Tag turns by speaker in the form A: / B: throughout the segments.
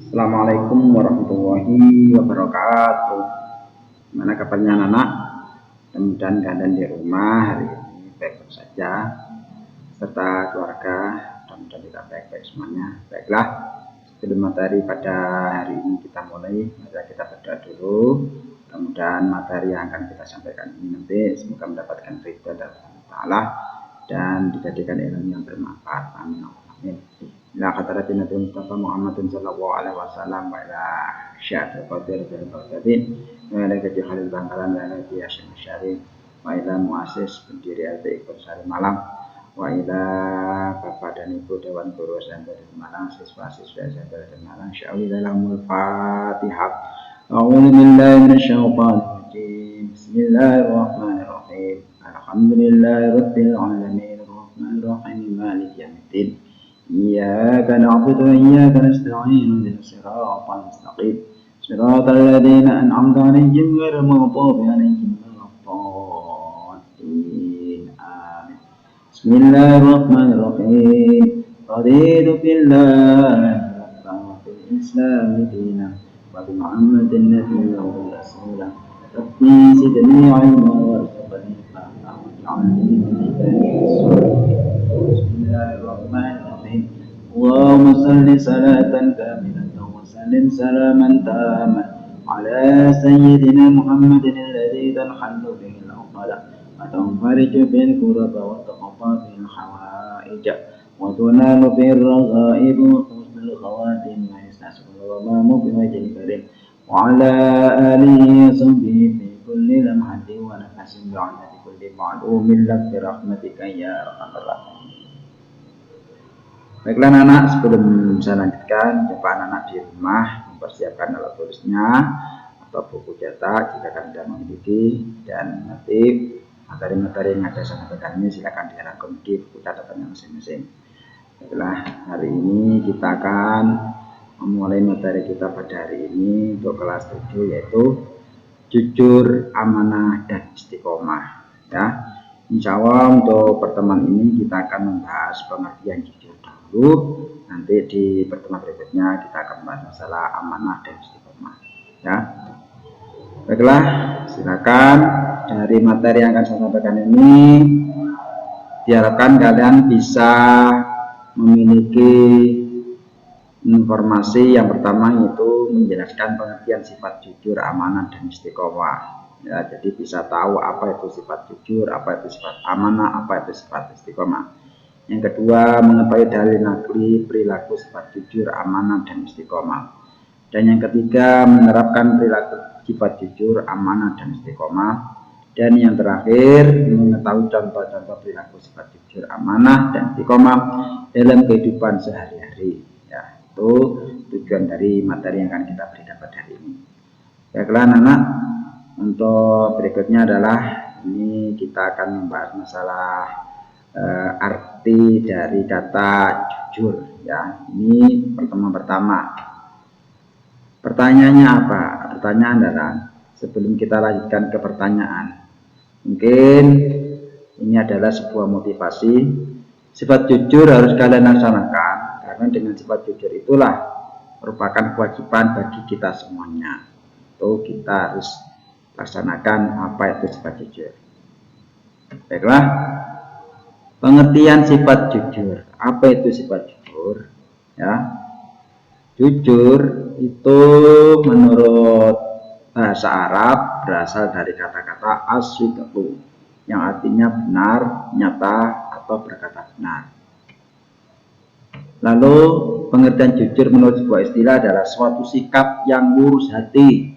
A: Assalamualaikum warahmatullahi wabarakatuh. Gimana kabarnya anak-anak? Mudah-mudahan kalian di rumah hari ini baik-baik saja, serta keluarga. Mudah-mudahan kita baik-baik semuanya. Baiklah, sebelum materi pada hari ini kita mulai, mari kita berdoa dulu. Mudah-mudahan materi yang akan kita sampaikan ini nanti semoga mendapatkan ridho dari Allah Ta'ala dan dijadikan ilmu yang bermanfaat. Amin. Amin. Ila hadrati Nabi Mustafa Muhammadin sallallahu alaihi wasallam wa ila syahid qadir dan qadir wa ila kaji Khalil Bangkalan wa ila Hasyim Syarif wa ila muassis pendiri LT Ikut Sari Malang wa ila Bapak dan Ibu Dewan Guru SMP dari Malang, siswa-siswa SMP dari Malang. Sya'awidalahumul Fatihah. A'udzu billahi minasyaitonir rajim. Bismillahirrahmanirrahim. Alhamdulillahirabbil alamin arrahmanir rahim maliki yaumiddin. إياك نعبد وإياك نستعين اهدنا الصراط المستقيم صراط الذين أنعمت عليهم غير المغضوب عليهم ولا الضالين آمين. بسم الله الرحمن الرحيم رضيت بالله ربا وبالإسلام دينا وبمحمد نبيا ورسولا ربي زدني علما وارزقني فهما واجعلني من عبادك الصالحين. بسم الله الرحمن الرحيم اللهم صل صلاة كاملة وسلم سلاما تاما على سيدنا محمد الذي تنحل به العقد وتنفرج به الكرب وتقضى به الحوائج وتنال به الرغائب وحسن الخواتم ويستسقى الغمام بوجه الكريم وعلى آله وصحبه في كل لمحة ونفس بعدد كل معلوم لك برحمتك يا أرحم الراحمين. Baiklah anak-anak, sebelum saya lanjutkan, coba anak-anak di rumah mempersiapkan alat tulisnya atau buku cetak jika kalian tidak memiliki, dan nanti materi-materi yang ada saya sampaikan ini silakan dirangkum di buku catatannya masing-masing. Baiklah, hari ini kita akan memulai materi kita pada hari ini untuk kelas 7, yaitu jujur, amanah, dan istiqomah. Ya, insya Allah untuk pertemuan ini kita akan membahas pengertian jujur dulu. Nanti di pertemuan berikutnya kita akan membahas masalah amanah dan istiqomah. Ya, baiklah, silakan. Dari materi yang akan saya sampaikan ini diharapkan kalian bisa memiliki informasi yang pertama, yaitu menjelaskan pengertian sifat jujur, amanah, dan istiqomah. Ya, jadi bisa tahu apa itu sifat jujur, apa itu sifat amanah, apa itu sifat istiqomah. Yang kedua, mengetahui dalil nakli perilaku sifat jujur, amanah, dan istiqomah. Dan yang ketiga, menerapkan perilaku sifat jujur, amanah, dan istiqomah. Dan yang terakhir, mengetahui contoh-contoh perilaku sifat jujur, amanah, dan istiqomah dalam kehidupan sehari-hari. Ya, itu tujuan dari materi yang akan kita berikan pada hari ini. Baiklah anak-anak, untuk berikutnya adalah ini kita akan membahas masalah arti dari kata jujur. Ya, ini pertemuan pertama. Pertanyaannya apa? Pertanyaan adalah, sebelum kita lanjutkan ke pertanyaan, mungkin ini adalah sebuah motivasi. Sifat jujur harus kalian laksanakan, karena dengan sifat jujur itulah merupakan kewajiban bagi kita semuanya. Itu kita harus laksanakan apa itu sifat jujur. Baiklah, pengertian sifat jujur. Apa itu sifat jujur? Ya, jujur itu menurut bahasa Arab berasal dari kata-kata as-sidqu, yang artinya benar, nyata, atau berkata benar. Lalu pengertian jujur menurut sebuah istilah adalah suatu sikap yang lurus hati,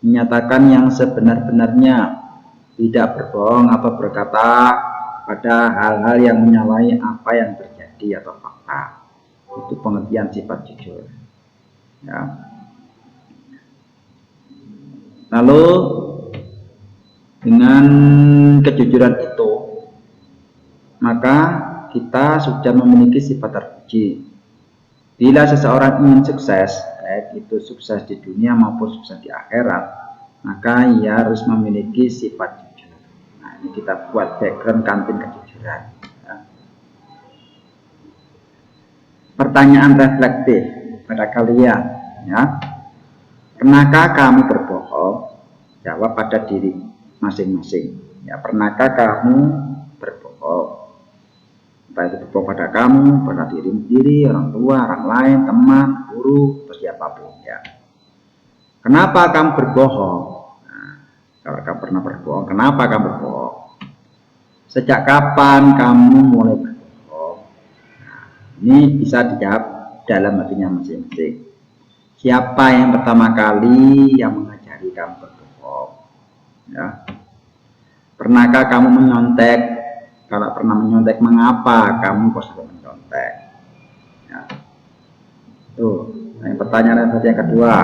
A: menyatakan yang sebenar-benarnya, tidak berbohong atau berkata pada hal-hal yang menyalahi apa yang terjadi atau fakta. Itu pengertian sifat jujur. Ya. Lalu dengan kejujuran itu, maka kita sudah memiliki sifat terpuji. Bila seseorang ingin sukses, baik itu sukses di dunia maupun sukses di akhirat, maka ia harus memiliki sifat jujur. Nah, ini kita buat background kantin kejujuran. Ya. Pertanyaan reflektif pada kalian, ya. Pernahkah kamu berbohong? Jawab pada diri masing-masing. Ya, pernahkah kamu berbohong? Baik itu berbohong pada kamu, pada dirimu sendiri, orang tua, orang lain, teman, guru, atau siapapun, ya. Kenapa kamu berbohong? Nah, kalau kamu pernah berbohong, kenapa kamu berbohong? Sejak kapan kamu mulai berbohong? Nah, ini bisa dijawab dalam hatinya masing-masing. Siapa yang pertama kali yang mengajari kamu berbohong? Ya. Pernahkah kamu menyontek? Kalau pernah menyontek, mengapa kamu kok sudah menyontek? Ya. Tuh, yang pertanyaan yang kedua.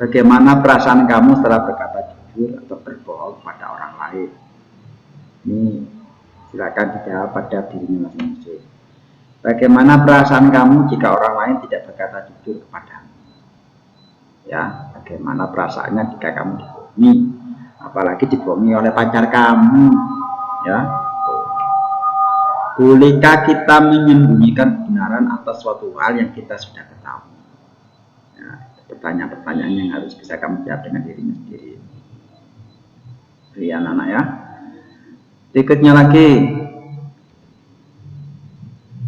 A: Bagaimana perasaan kamu setelah berkata jujur atau berbohong pada orang lain? Ini silakan dijawab pada dirinya masing-masing. Bagaimana perasaan kamu jika orang lain tidak berkata jujur kepadamu? Ya, bagaimana perasaannya jika kamu dibohongi? Apalagi dibohongi oleh pacar kamu, ya. Bolehkah kita menyembunyikan kebenaran atas suatu hal yang kita sudah ketahui? Ya, pertanyaan-pertanyaan yang harus bisa kamu jawab dengan dirinya sendiri. Anak-anak, ya. Berikutnya lagi,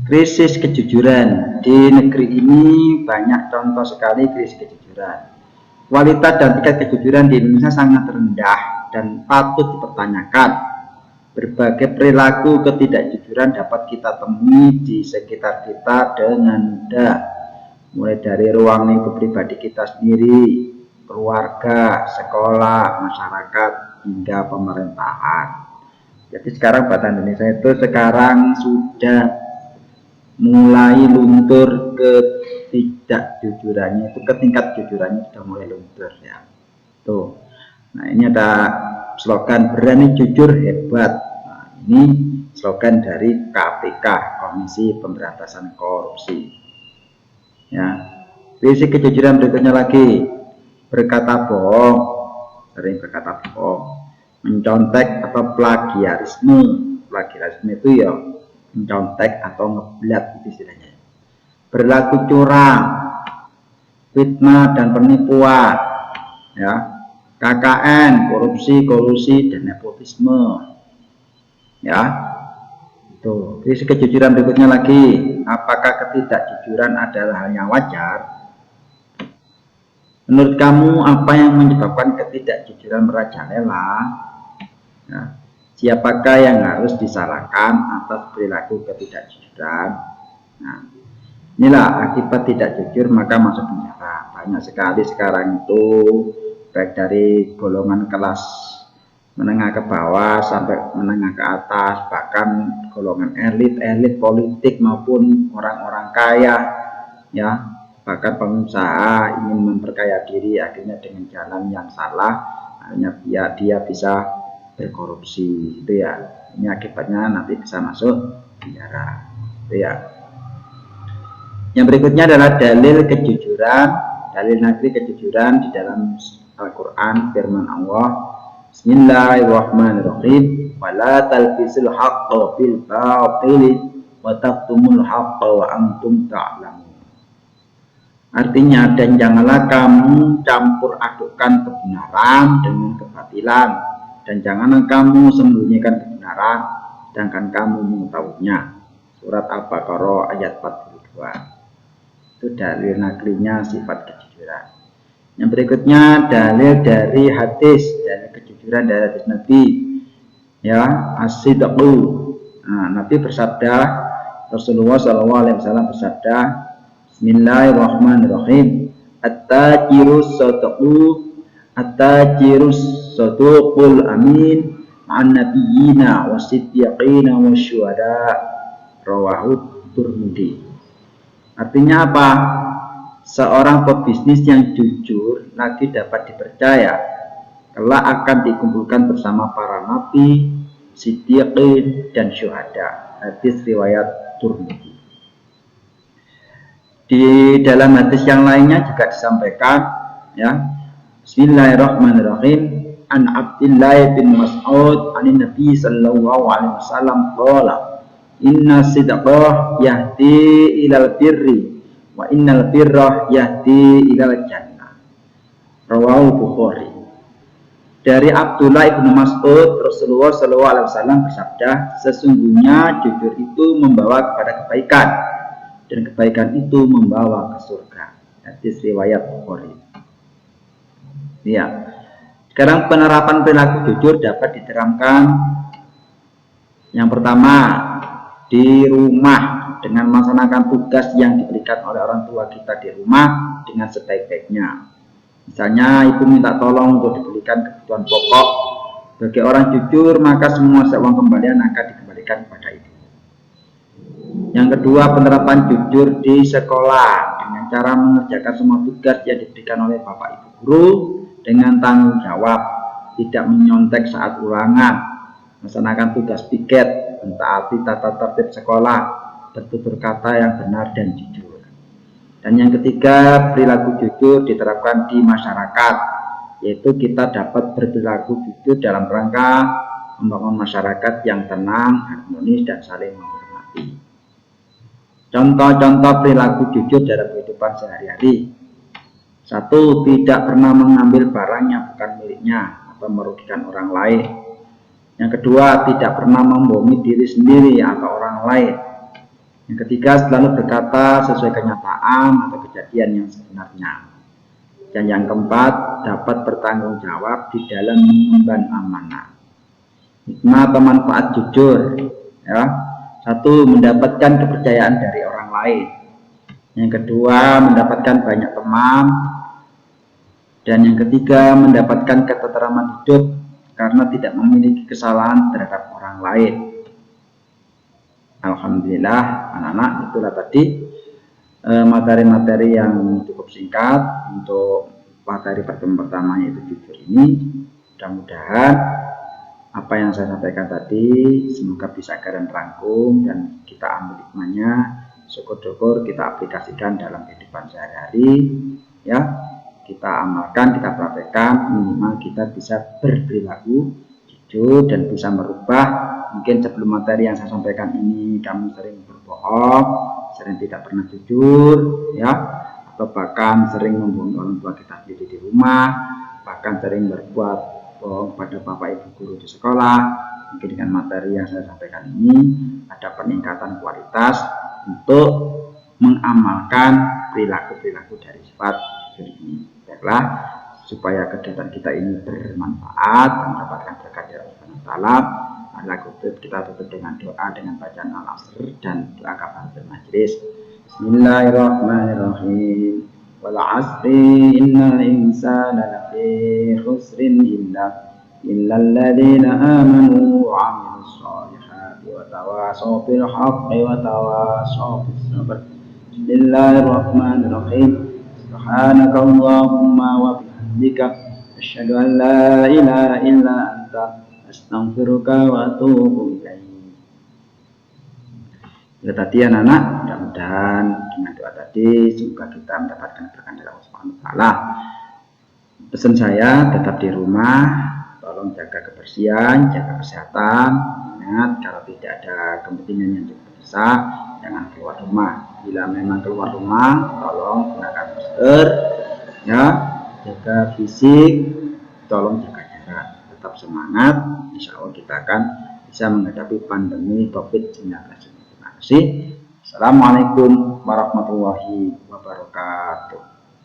A: krisis kejujuran. Di negeri ini banyak contoh sekali krisis kejujuran. Kualitas dan tingkat kejujuran di Indonesia sangat rendah dan patut dipertanyakan. Berbagai perilaku ketidakjujuran dapat kita temui di sekitar kita dengan mudah. Mulai dari ruang lingkup pribadi kita sendiri, keluarga, sekolah, masyarakat, hingga pemerintahan. Jadi sekarang bahasa Indonesia itu sekarang sudah mulai luntur ketidakjujurannya, itu ke tingkat jujurannya sudah mulai luntur, ya. Tuh. Nah, ini ada slogan berani jujur hebat. Nah, ini slogan dari KPK, Komisi Pemberantasan Korupsi. Ya. Prinsip kejujuran berikutnya lagi, berkata bohong, sering berkata bohong, mencontek atau plagiarisme. Plagiarisme itu ya mencontek atau ngeblat, itu istilahnya. Berlaku curang, fitnah dan penipuan, ya. KKN, korupsi, kolusi, dan nepotisme, ya. Itu. Prinsip kejujuran berikutnya lagi, apakah ketidakjujuran adalah hal yang wajar? Menurut kamu apa yang menyebabkan ketidakjujuran merajalela? Ya. Siapakah yang harus disalahkan atas perilaku ketidakjujuran? Nah, inilah akibat tidak jujur maka masuk penjara. Banyak sekali sekarang itu, baik dari golongan kelas menengah ke bawah sampai menengah ke atas, bahkan golongan elit politik maupun orang-orang kaya, ya, bahkan pengusaha ingin memperkaya diri akhirnya dengan jalan yang salah, akhirnya dia bisa berkorupsi, itu ya. Ini akibatnya nanti bisa masuk penjara, itu ya. Yang berikutnya adalah dalil kejujuran, dalil nagri kejujuran di dalam Al-Quran, firman Allah, Bismillahirrahmanirrahim, wala talbisul haqqa bil batili wa taqtumul haqqa wa antum ta'lamun. Artinya, dan janganlah kamu campur adukkan kebenaran dengan kebatilan, dan janganlah kamu sembunyikan kebenaran sedangkan kamu mengetahuinya. Surat Al-Baqarah ayat 42. Itu dalil naklinya sifat kejujuran. Yang berikutnya dalil dari hadis, dalil kejujuran dari hadis Nabi, ya, as-sidqu. Nah, Nabi bersabda, Rasulullah SAW bersabda, Bismillahirrahmanirrahim, at-tajirus saduqul amin ma'an nabiyyina wasiddiqina wasyuhada, rawahu Tirmidzi. Artinya apa? Seorang pebisnis yang jujur lagi dapat dipercaya, kelak akan dikumpulkan bersama para nabi, siddiqin, dan syuhada. Hadis riwayat Tirmidzi. Di dalam hadis yang lainnya juga disampaikan, ya, Bismillahirrahmanirrahim, an Abdullah bin Mas'ud anin Nabi sallallahu alaihi wasallam qala, inna sidqah yahdi ilal birri Wa innal birra yahdi ilal jannah. Rawahu Bukhari. Dari Abdullah ibnu Mas'ud, Rasulullah Shallallahu Alaihi Wasallam bersabda, sesungguhnya jujur itu membawa kepada kebaikan dan kebaikan itu membawa ke surga. Hadis riwayat Bukhari. Ya. Sekarang penerapan perilaku jujur dapat diterapkan. Yang pertama, di rumah dengan melaksanakan tugas yang diberikan oleh orang tua kita di rumah dengan sebaik-baiknya. Misalnya ibu minta tolong untuk dibelikan kebutuhan pokok. Bagi orang jujur, maka semua uang kembalian akan dikembalikan kepada ibu. Yang kedua, penerapan jujur di sekolah dengan cara mengerjakan semua tugas yang diberikan oleh bapak ibu guru dengan tanggung jawab, tidak menyontek saat ulangan, melaksanakan tugas piket, mentaati tata tertib sekolah, bertutur kata yang benar dan jujur. Dan yang ketiga, perilaku jujur diterapkan di masyarakat, yaitu kita dapat berperilaku jujur dalam rangka membangun masyarakat yang tenang, harmonis, dan saling menghormati. Contoh-contoh perilaku jujur dalam kehidupan sehari-hari. 1. Tidak pernah mengambil barang yang bukan miliknya atau merugikan orang lain. Yang kedua, tidak pernah membohongi diri sendiri atau orang lain. Yang ketiga, selalu berkata sesuai kenyataan atau kejadian yang sebenarnya. Dan yang keempat, dapat bertanggung jawab di dalam mengemban amanah. Hikmah atau manfaat jujur, ya. 1. Mendapatkan kepercayaan dari orang lain. Yang kedua, mendapatkan banyak teman. Dan yang ketiga, mendapatkan ketentraman hidup karena tidak memiliki kesalahan terhadap orang lain. Alhamdulillah, anak-anak, itulah tadi materi-materi yang cukup singkat untuk materi pertemuan pertama, yaitu jujur ini. Mudah-mudahan apa yang saya sampaikan tadi semoga bisa kalian rangkum dan kita ambil hikmahnya. Syukur-syukur kita aplikasikan dalam kehidupan sehari-hari, ya. Kita amalkan, kita praktekkan, minimal kita bisa berperilaku jujur dan bisa merubah. Mungkin sebelum materi yang saya sampaikan ini kamu sering berbohong, sering tidak pernah jujur, ya, atau bahkan sering membohongi orang tua kita sendiri di rumah, bahkan sering berbuat bohong pada bapak ibu guru di sekolah. Mungkin dengan materi yang saya sampaikan ini ada peningkatan kualitas untuk mengamalkan perilaku-perilaku dari sifat jujur ini. Baiklah, supaya kegiatan kita ini bermanfaat dan mendapatkan berkah dari Allah Subhanahu wa taala, marilah kita tutup dengan doa dengan bacaan al-asr dan doa kafaratul majelis. Bismillahirrahmanirrahim. Wal 'asri innal insana lafi khusrin illal ladzina amanu wa 'amilus shalihati wa tawasaw bil haqqi wa tawasaw bis sabr. Bismillahirrahmanirrahim. Subhanaka Allahumma wa bihamdika asyhadu an la ilaha illa anta astaghfiruka wa atubu ilaik. Ya tadi anak-anak, mudah-mudahan dengan doa tadi semoga kita mendapatkan berkah dari Allah Subhanahu wa taala. Pesan saya, tetap di rumah, tolong jaga kebersihan, jaga kesehatan. Ingat, kalau tidak ada kepentingan yang cukup besar, jangan keluar rumah. Bila memang keluar rumah, tolong gunakan masker, ya, jaga fisik, tolong jaga jarak, tetap semangat. Insya Allah kita akan bisa menghadapi pandemi COVID-19. Terima kasih. Assalamualaikum warahmatullahi wabarakatuh.